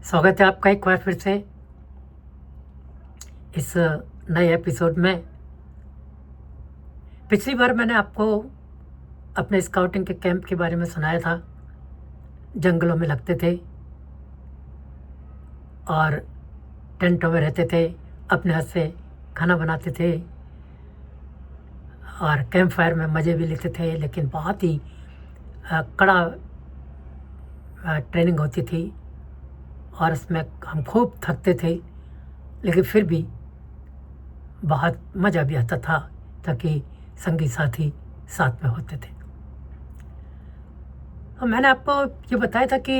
स्वागत है आपका एक बार फिर से इस नए एपिसोड में। पिछली बार मैंने आपको अपने स्काउटिंग के कैंप के बारे में सुनाया था। जंगलों में लगते थे और टेंटों में रहते थे, अपने हाथ से खाना बनाते थे और कैंप फायर में मज़े भी लेते थे, लेकिन बहुत ही कड़ा ट्रेनिंग होती थी और उसमें हम खूब थकते थे, लेकिन फिर भी बहुत मज़ा भी आता था ताकि संगी साथी साथ में होते थे। और मैंने आपको ये बताया था कि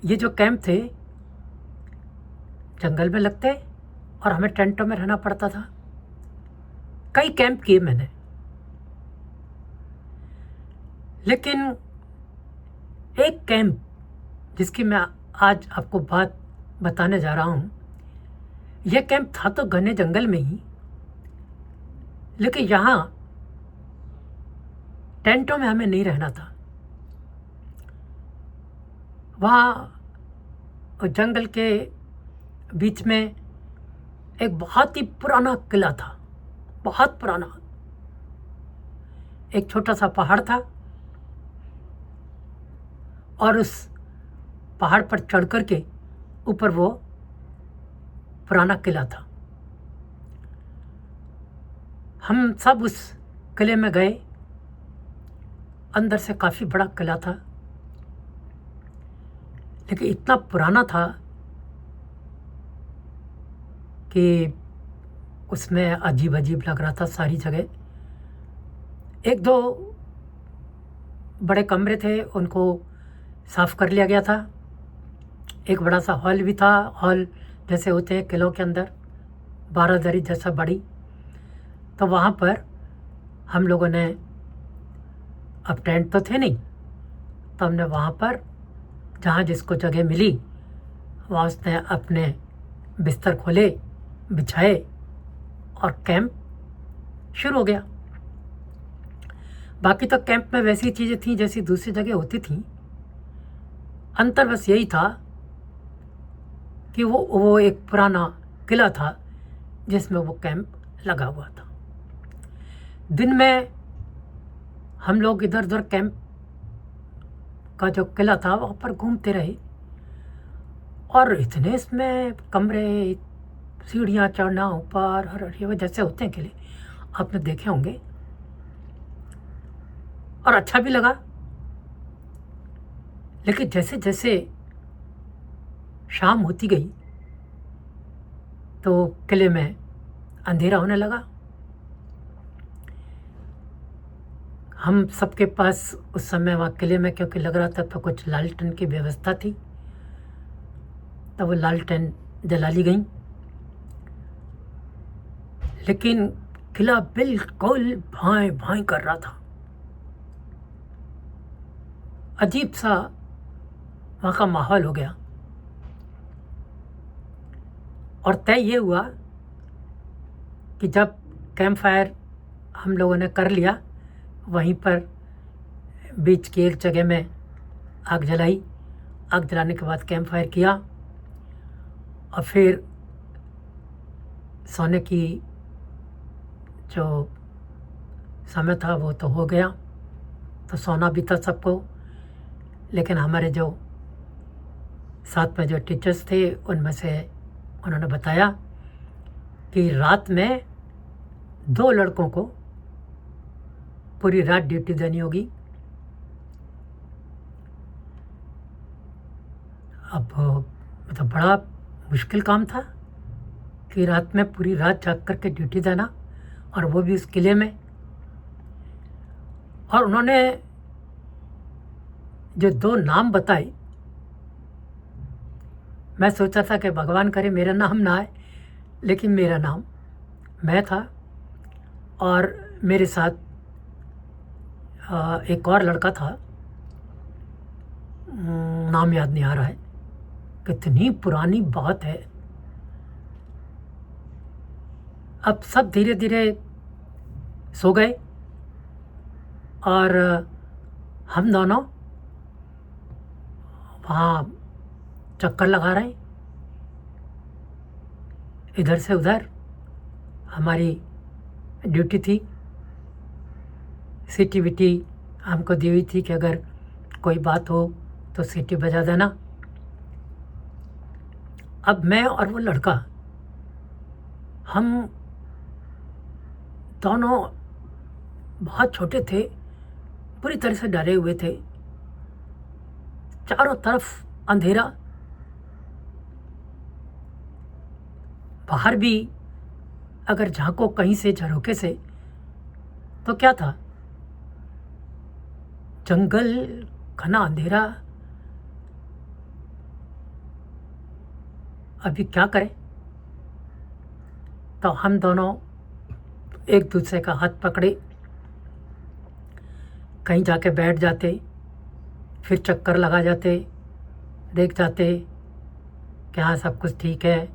ये जो कैंप थे जंगल में लगते और हमें टेंटों में रहना पड़ता था। कई कैंप किए मैंने, लेकिन एक कैंप जिसकी मैं आज आपको बात बताने जा रहा हूँ, यह कैंप था तो घने जंगल में ही, लेकिन यहाँ टेंटों में हमें नहीं रहना था। वहाँ जंगल के बीच में एक बहुत ही पुराना किला था, बहुत पुराना। एक छोटा सा पहाड़ था और उस पहाड़ पर चढ़ कर के ऊपर वो पुराना किला था। हम सब उस किले में गए। अंदर से काफ़ी बड़ा किला था, लेकिन इतना पुराना था कि उसमें अजीब अजीब लग रहा था सारी जगह। एक दो बड़े कमरे थे, उनको साफ कर लिया गया था। एक बड़ा सा हॉल भी था, हॉल जैसे होते हैं किलों के अंदर, बारादरी जैसा बड़ी। तो वहाँ पर हम लोगों ने, अब टेंट तो थे नहीं, तो हमने वहाँ पर जहाँ जिसको जगह मिली वहाँ उसने अपने बिस्तर खोले, बिछाए और कैंप शुरू हो गया। बाकी तो कैंप में वैसी चीज़ें थी जैसी दूसरी जगह होती थी। अंतर बस यही था कि वो एक पुराना किला था जिसमें वो कैंप लगा हुआ था। दिन में हम लोग इधर उधर कैंप का जो किला था वहाँ पर घूमते रहे और इतने इसमें कमरे, सीढ़ियाँ चढ़ना ऊपर, हर ये जैसे होते हैं किले, आपने देखे होंगे, और अच्छा भी लगा। लेकिन जैसे जैसे शाम होती गई तो किले में अंधेरा होने लगा। हम सबके पास उस समय वहाँ किले में, क्योंकि लग रहा था तो कुछ लालटेन की व्यवस्था थी, तो वो लालटेन जला ली गई। लेकिन किला बिल्कुल भाई भाई कर रहा था। अजीब सा वहाँ का माहौल हो गया और तय ये हुआ कि जब कैंप फायर हम लोगों ने कर लिया, वहीं पर बीच की एक जगह में आग जलाई। आग जलाने के बाद कैंप फायर किया और फिर सोने की जो समय था वो तो हो गया, तो सोना भी था सबको। लेकिन हमारे जो साथ में जो टीचर्स थे उनमें से उन्होंने बताया कि रात में 2 लड़कों को पूरी रात ड्यूटी देनी होगी। अब मतलब बड़ा मुश्किल काम था कि रात में पूरी रात जाग कर के ड्यूटी देना, और वो भी उस किले में। और उन्होंने जो 2 नाम बताए, मैं सोचा था कि भगवान करे मेरा नाम ना आए, लेकिन मेरा नाम, मैं था और मेरे साथ एक और लड़का था, नाम याद नहीं आ रहा है। कितनी पुरानी बात है। अब सब धीरे धीरे सो गए और हम दोनों वहाँ चक्कर लगा रहे हैं इधर से उधर। हमारी ड्यूटी थी, सीटी वीटी हमको दी हुई थी कि अगर कोई बात हो तो सीटी बजा देना। अब मैं और वो लड़का, हम दोनों बहुत छोटे थे, पूरी तरह से डरे हुए थे। चारों तरफ अंधेरा, बाहर भी अगर झांको कहीं से झरोके से तो क्या था, जंगल, घना अंधेरा। अभी क्या करें? तो हम दोनों एक दूसरे का हाथ पकड़े, कहीं जाके बैठ जाते, फिर चक्कर लगा जाते, देख जाते कि हाँ सब कुछ ठीक है,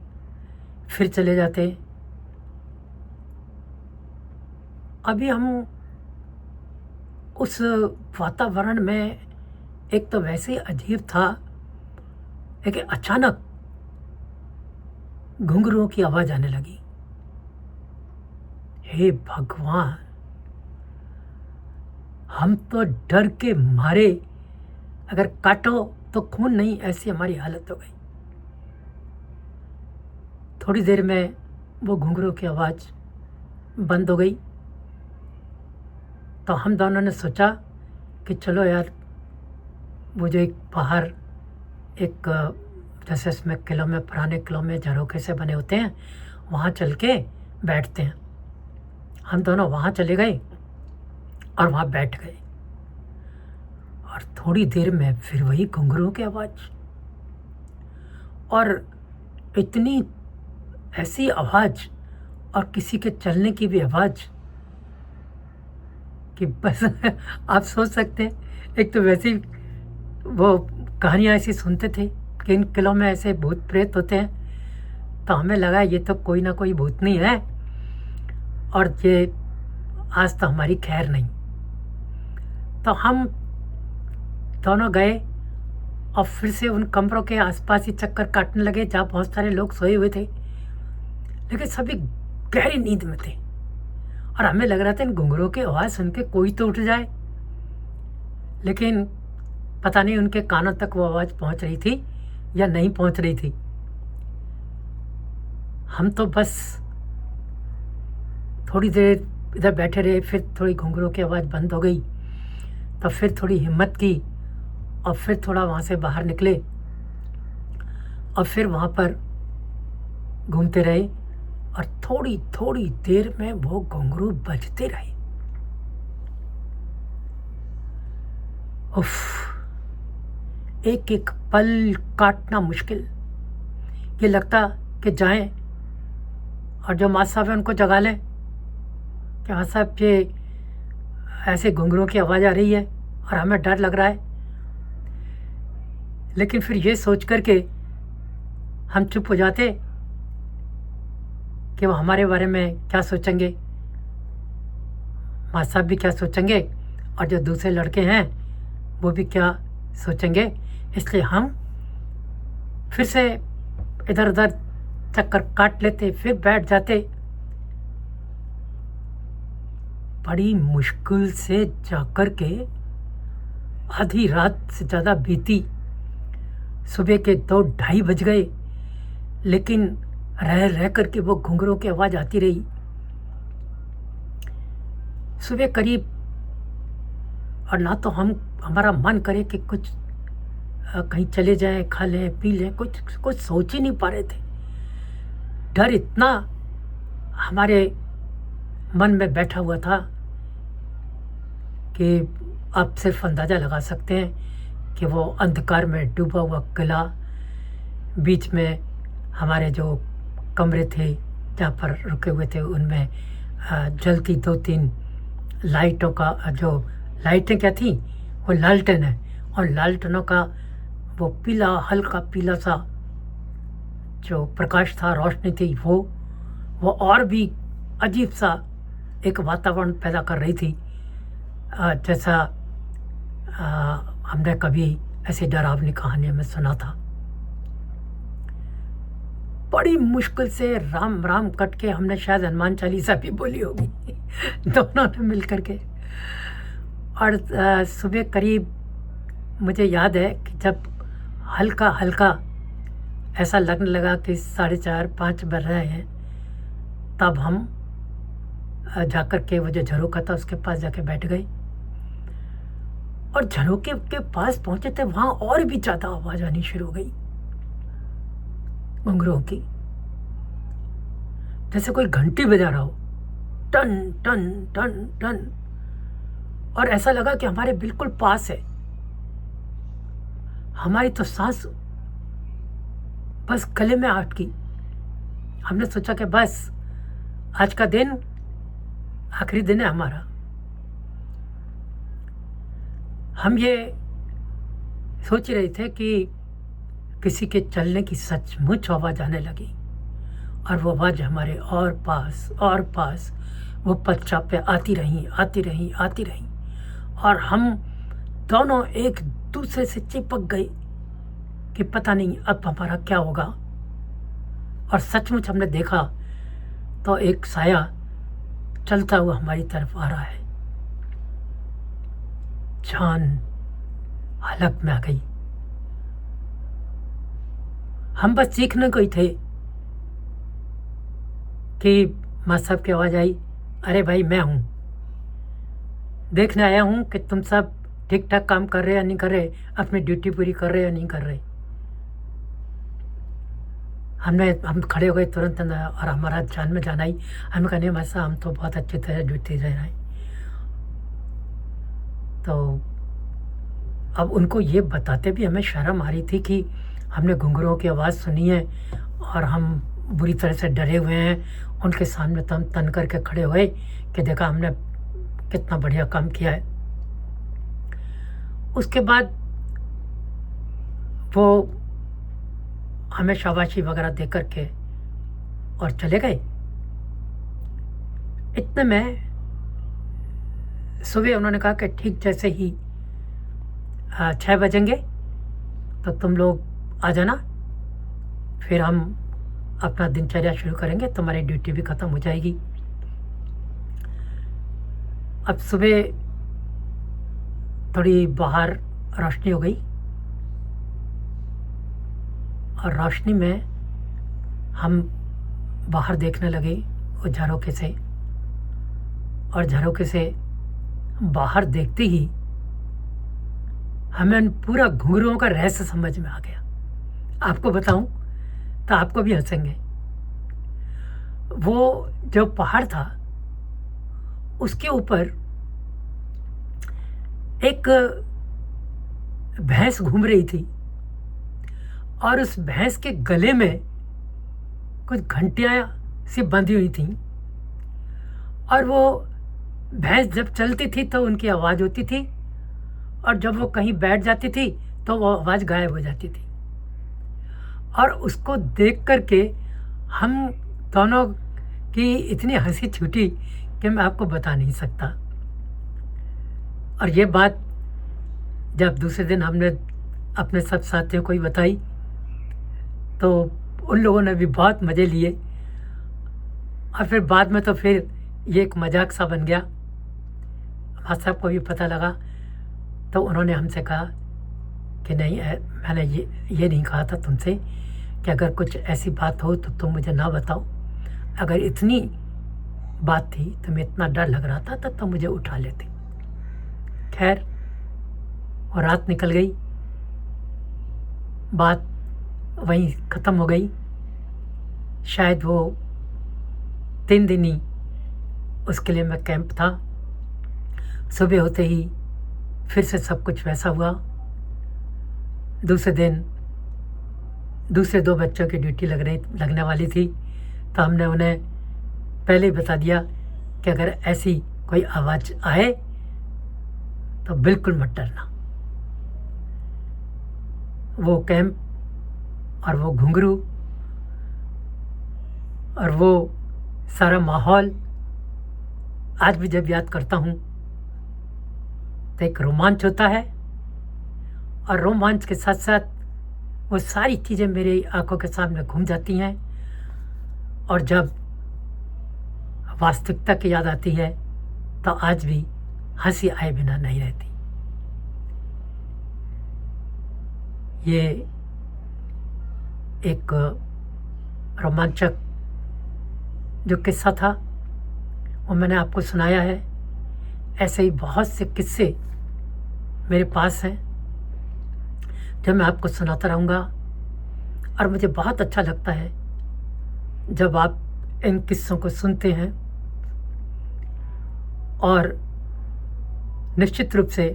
फिर चले जाते। अभी हम उस वातावरण में, एक तो वैसे ही अजीब था, लेकिन अचानक घुंघरुओं की आवाज़ आने लगी। हे भगवान, हम तो डर के मारे, अगर काटो तो खून नहीं, ऐसी हमारी हालत हो गई। थोड़ी देर में वो घुंघरुओं की आवाज़ बंद हो गई। तो हम दोनों ने सोचा कि चलो यार, वो जो एक बाहर एक जैसे इसमें किलों में, पुराने किलों में झरोखे से बने होते हैं, वहाँ चल के बैठते हैं। हम दोनों वहाँ चले गए और वहाँ बैठ गए। और थोड़ी देर में फिर वही घुंघरुओं की आवाज़, और इतनी ऐसी आवाज़, और किसी के चलने की भी आवाज़ कि बस आप सोच सकते हैं। एक तो वैसे ही वो कहानियाँ ऐसी सुनते थे कि इन किलों में ऐसे भूत प्रेत होते हैं, तो हमें लगा ये तो कोई ना कोई भूतनी है, और ये आज तो हमारी खैर नहीं। तो हम दोनों गए और फिर से उन कमरों के आसपास ही चक्कर काटने लगे जहाँ बहुत सारे लोग सोए हुए थे, लेकिन सभी गहरी नींद में थे। और हमें लग रहा था इन घुंघरुओं की आवाज़ सुन के कोई तो उठ जाए, लेकिन पता नहीं उनके कानों तक वो आवाज़ पहुंच रही थी या नहीं पहुंच रही थी। हम तो बस थोड़ी देर इधर बैठे रहे, फिर थोड़ी घुंघरुओं की आवाज़ बंद हो गई, तो फिर थोड़ी हिम्मत की और फिर थोड़ा वहाँ से बाहर निकले और फिर वहाँ पर घूमते रहे। और थोड़ी थोड़ी देर में वो घुंघरू बजते रहे। उफ, एक एक पल काटना मुश्किल। ये लगता कि जाएं और जो माँ साहब है उनको जगा लें कि हाँ साहब, ये ऐसे घुंघरुओं की आवाज़ आ रही है और हमें डर लग रहा है। लेकिन फिर ये सोच कर के हम चुप हो जाते कि वो हमारे बारे में क्या सोचेंगे, माँ साहब भी क्या सोचेंगे, और जो दूसरे लड़के हैं वो भी क्या सोचेंगे। इसलिए हम फिर से इधर उधर चक्कर काट लेते, फिर बैठ जाते। बड़ी मुश्किल से जाकर के आधी रात से ज़्यादा बीती, सुबह के 2-2:30 बज गए, लेकिन रह कर के वो घुंघरुओं की आवाज़ आती रही। सुबह करीब, और ना तो हमारा मन करे कि कुछ कहीं चले जाएं, खा लें, पी लें, कुछ सोच ही नहीं पा रहे थे। डर इतना हमारे मन में बैठा हुआ था कि आप सिर्फ अंदाज़ा लगा सकते हैं कि वो अंधकार में डूबा हुआ किला, बीच में हमारे जो कमरे थे जहाँ पर रुके हुए थे, उनमें जलती 2-3 लाइटों का, जो लाइटें क्या थी, वो लालटेन है, और लालटेनों का वो पीला, हल्का पीला सा जो प्रकाश था, रोशनी थी, वो और भी अजीब सा एक वातावरण पैदा कर रही थी, जैसा हमने कभी ऐसी डरावनी कहानियों में सुना था। बड़ी मुश्किल से राम राम कट के हमने शायद हनुमान चालीसा भी बोली होगी दोनों ने मिल करके। और सुबह करीब मुझे याद है कि जब हल्का हल्का ऐसा लगने लगा कि 4:30-5 बज रहे हैं, तब हम जाकर के वो जो झरोखा था उसके पास जाके बैठ गए। और झरोखे के पास पहुंचे थे, वहाँ और भी ज़्यादा आवाज़ आनी शुरू हो गई घुंघरुओं की, जैसे कोई घंटी बजा रहा हो, टन टन टन टन। और ऐसा लगा कि हमारे बिल्कुल पास है। हमारी तो सांस बस गले में अटकी। हमने सोचा कि बस आज का दिन आखिरी दिन है हमारा। हम ये सोच रहे थे कि किसी के चलने की सचमुच आवाज़ आने लगी, और वो आवाज़ हमारे और पास वो पथचाप पे आती रही आती रही। और हम दोनों एक दूसरे से चिपक गए कि पता नहीं अब हमारा क्या होगा। और सचमुच हमने देखा तो एक साया चलता हुआ हमारी तरफ आ रहा है। जान हलक में आ गई। हम बस सीखने को ही थे कि माँ साहब की आवाज़ आई, अरे भाई मैं हूँ, देखने आया हूँ कि तुम सब ठीक ठाक काम कर रहे या नहीं कर रहे, अपनी ड्यूटी पूरी कर रहे या नहीं कर रहे। हम खड़े हो गए तुरंत, और हमारा जान में जान आई। हमें कहने माँ साहब हम तो बहुत अच्छी तरह ड्यूटी दे रहे हैं। तो अब उनको ये बताते भी हमें शर्म आ रही थी कि हमने घुंघरुओं की आवाज़ सुनी है और हम बुरी तरह से डरे हुए हैं। उनके सामने तो हम तन करके खड़े हुए कि देखा हमने कितना बढ़िया काम किया है। उसके बाद वो हमें शाबाशी वगैरह दे करके और चले गए। इतने में सुबह उन्होंने कहा कि ठीक जैसे ही 6 बजेंगे तो तुम लोग आ जाना, फिर हम अपना दिनचर्या शुरू करेंगे, तुम्हारी ड्यूटी भी ख़त्म हो जाएगी। अब सुबह थोड़ी बाहर रोशनी हो गई, और रोशनी में हम बाहर देखने लगे वो झरोखे से। और झरोखे से बाहर देखते ही हमें पूरा घुंघरुओं का रहस्य समझ में आ गया। आपको बताऊं तो आपको भी हंसेंगे। वो जो पहाड़ था उसके ऊपर एक भैंस घूम रही थी, और उस भैंस के गले में कुछ घंटियां सी बंधी हुई थीं। और वो भैंस जब चलती थी तो उनकी आवाज़ होती थी, और जब वो कहीं बैठ जाती थी तो वो आवाज़ गायब हो जाती थी। और उसको देख करके हम दोनों की इतनी हंसी छूटी कि मैं आपको बता नहीं सकता। और ये बात जब दूसरे दिन हमने अपने सब साथियों को ही बताई तो उन लोगों ने भी बहुत मज़े लिए। और फिर बाद में तो फिर ये एक मजाक सा बन गया। माँ साहब को भी पता लगा तो उन्होंने हमसे कहा कि नहीं, मैंने ये नहीं कहा था तुमसे कि अगर कुछ ऐसी बात हो तो तुम मुझे ना बताओ। अगर इतनी बात थी, तुम्हें इतना डर लग रहा था, तब तो मुझे उठा लेते। खैर वो रात निकल गई, बात वहीं ख़त्म हो गई। शायद वो 3 दिन ही उसके लिए मैं कैंप था। सुबह होते ही फिर से सब कुछ वैसा हुआ। दूसरे दिन दूसरे 2 बच्चों की ड्यूटी लगने वाली थी, तो हमने उन्हें पहले ही बता दिया कि अगर ऐसी कोई आवाज़ आए तो बिल्कुल मत डरना। वो कैंप और वो घुंघरू और वो सारा माहौल आज भी जब याद करता हूँ तो एक रोमांच होता है, और रोमांच के साथ साथ वो सारी चीज़ें मेरी आंखों के सामने घूम जाती हैं। और जब वास्तविकता की याद आती है तो आज भी हंसी आए बिना नहीं रहती। ये एक रोमांचक जो किस्सा था वो मैंने आपको सुनाया है। ऐसे ही बहुत से किस्से मेरे पास हैं जो मैं आपको सुनाता रहूँगा, और मुझे बहुत अच्छा लगता है जब आप इन किस्सों को सुनते हैं। और निश्चित रूप से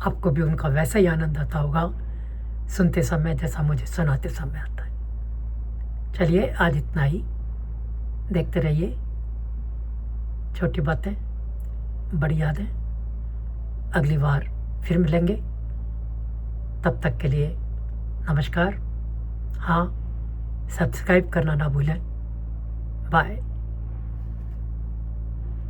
आपको भी उनका वैसा ही आनंद आता होगा सुनते समय जैसा मुझे सुनाते समय आता है। चलिए आज इतना ही। देखते रहिए छोटी बातें बड़ी यादें। अगली बार फिर मिलेंगे, तब तक के लिए नमस्कार। हाँ, सब्सक्राइब करना ना भूलें। बाय।